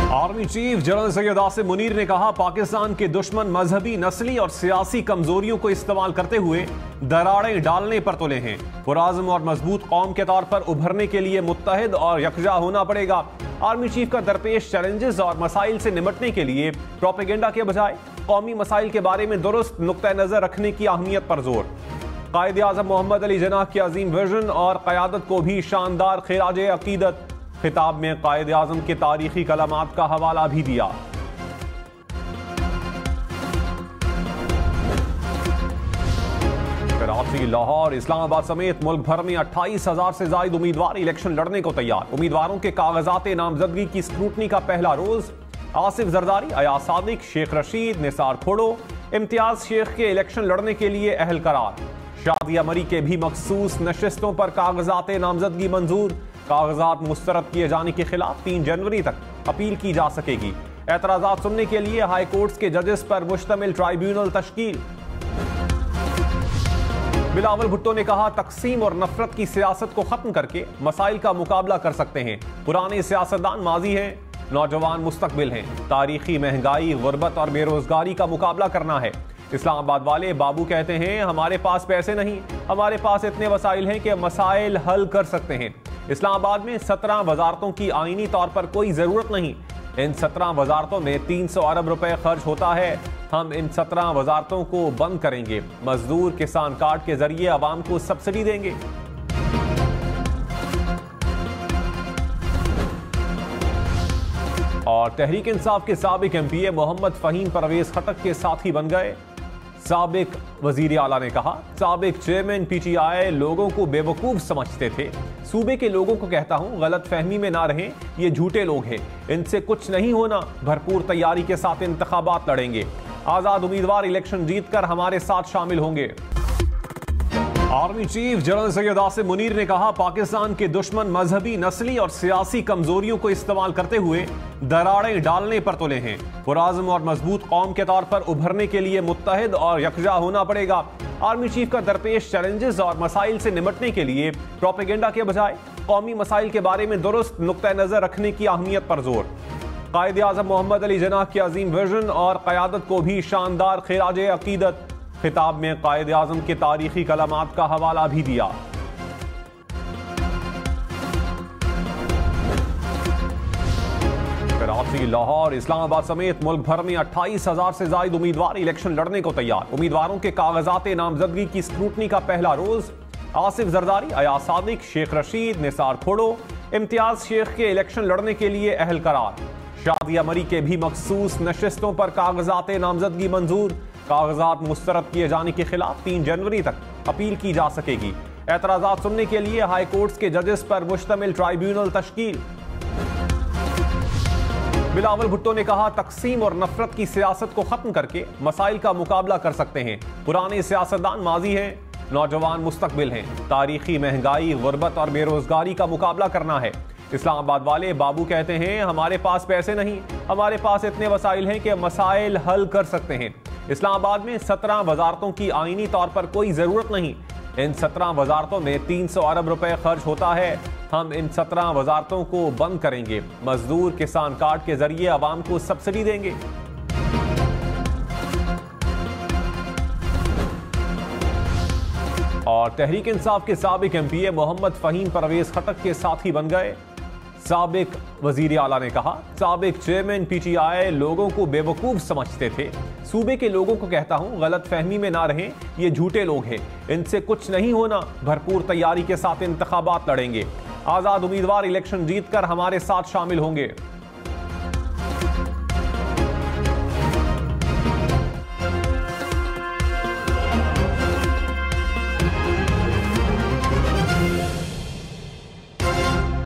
Army chief general Syed Asim Munir ने कहा, पाकिस्तान के दुश्मन मजहबी, नस्ली और सियासी कमजोरियों को इस्तेमाल करते हुए दरारें डालने पर तुले हैं। पुरआज़्म और मजबूत कौम के तौर पर उभरने के लिए मुत्तहिद और यकजा होना पड़ेगा। आर्मी चीफ का दरपेश चैलेंजेस और मसाइल से निपटने के लिए प्रोपेगेंडा के बजाय कौमी मसाइल के बारे में दुरुस्त नुक्ता नजर रखने की अहमियत पर जोर। कायद आज़म मोहम्मद अली जिन्नाह के अजीम विजन और क़यादत को भी शानदार खिराज अकीदत। खिताब में कायद आज़म के तारीखी कलामात का हवाला भी दिया। कराची, लाहौर, इस्लामाबाद समेत मुल्क भर में 28,000 से ज्यादा उम्मीदवार इलेक्शन लड़ने को तैयार। उम्मीदवारों के कागजात नामजदगी की स्क्रूटनी का पहला रोज। आसिफ जरदारी, अयाज सादिक, शेख रशीद, निसार खोड़ो, इम्तियाज शेख के इलेक्शन लड़ने के लिए अहल करार। शादिया मरी के भी मखसूस नशिस्तों पर कागजात नामजदगी मंजूर। कागजात मुस्तरद किए जाने के खिलाफ 3 जनवरी तक अपील की जा सकेगी। एतराजात सुनने के लिए हाई कोर्ट्स के जजेस पर मुश्तमिल ट्राइब्यूनल तश्कील। बिलावल भुट्टो ने कहा, तकसीम और नफरत की सियासत को खत्म करके मसाइल का मुकाबला कर सकते हैं। पुराने सियासतदान माजी हैं, नौजवान मुस्तकबिल हैं। तारीखी महंगाई, गुर्बत और बेरोजगारी का मुकाबला करना है। इस्लामाबाद वाले बाबू कहते हैं, हमारे पास पैसे नहीं, हमारे पास इतने वसाइल हैं कि मसाइल हल कर सकते हैं। इस्लामाबाद में 17 वजारतों की आईनी तौर पर कोई जरूरत नहीं। इन 17 वजारतों में 300 अरब रुपए खर्च होता है। हम इन 17 वजारतों को बंद करेंगे। मजदूर किसान कार्ड के जरिए आवाम को सब्सिडी देंगे। और तहरीक इंसाफ के साबिक एमपीए मोहम्मद फहीम परवेज खटक के साथी बन गए। साबिक वजीर आला ने कहा, साबिक चेयरमैन पीटीआई लोगों को बेवकूफ समझते थे। सूबे के लोगों को कहता हूं, गलत फहमी में ना रहें, ये झूठे लोग हैं, इनसे कुछ नहीं होना। भरपूर तैयारी के साथ इंतखाबात लड़ेंगे। आजाद उम्मीदवार इलेक्शन जीतकर हमारे साथ शामिल होंगे। Army chief general Syed Asim Munir ने कहा, पाकिस्तान के दुश्मन मजहबी, नस्ली और सियासी कमजोरियों को इस्तेमाल करते हुए दरारें डालने पर तुले हैं। पुरआज़्म और मजबूत कौम के तौर पर उभरने के लिए मुत्तहिद और यकजा होना पड़ेगा। आर्मी चीफ का दरपेश चैलेंजेस और मसाइल से निपटने के लिए प्रोपेगेंडा के बजाय कौमी मसाइल के बारे में दुरुस्त नुक्ता नजर रखने की अहमियत पर जोर। कायद आज़म मोहम्मद अली जिन्नाह के अजीम विजन और क़यादत को भी शानदार खिराज अकीदत। खिताब में कायद आज़म के तारीखी कलामात का हवाला भी दिया। कराची, लाहौर, इस्लामाबाद समेत मुल्क भर में 28,000 से ज्यादा उम्मीदवार इलेक्शन लड़ने को तैयार। उम्मीदवारों के कागजात नामजदगी की स्क्रूटनी का पहला रोज। आसिफ जरदारी, अयाज सादिक, शेख रशीद, निसार खोड़ो, इम्तियाज शेख के इलेक्शन लड़ने के लिए अहल करार। शादिया मरी के भी मखसूस नशिस्तों पर कागजात नामजदगी मंजूर। कागजात मुस्तरद किए जाने के खिलाफ 3 जनवरी तक अपील की जा सकेगी। एतराजात सुनने के लिए हाई कोर्ट्स के जजेस पर मुश्तमिल ट्राइब्यूनल तश्कील। बिलावल भुट्टो ने कहा, तकसीम और नफरत की सियासत को खत्म करके मसाइल का मुकाबला कर सकते हैं। पुराने सियासतदान माजी हैं, नौजवान मुस्तकबिल हैं। तारीखी महंगाई, गुर्बत और बेरोजगारी का मुकाबला करना है। इस्लामाबाद वाले बाबू कहते हैं, हमारे पास पैसे नहीं, हमारे पास इतने वसाइल हैं कि मसाइल हल कर सकते हैं। इस्लामाबाद में 17 वजारतों की आईनी तौर पर कोई जरूरत नहीं। इन 17 वजारतों में 300 अरब रुपए खर्च होता है। हम इन 17 वजारतों को बंद करेंगे। मजदूर किसान कार्ड के जरिए आवाम को सब्सिडी देंगे। और तहरीक इंसाफ के साबिक एमपीए मोहम्मद फहीम परवेज खटक के साथी बन गए। साबिक वजीर आला ने कहा, साबिक चेयरमैन पीटीआई लोगों को बेवकूफ समझते थे। सूबे के लोगों को कहता हूं, गलत फहमी में ना रहें, ये झूठे लोग हैं, इनसे कुछ नहीं होना। भरपूर तैयारी के साथ इंतखाबात लड़ेंगे। आजाद उम्मीदवार इलेक्शन जीतकर हमारे साथ शामिल होंगे।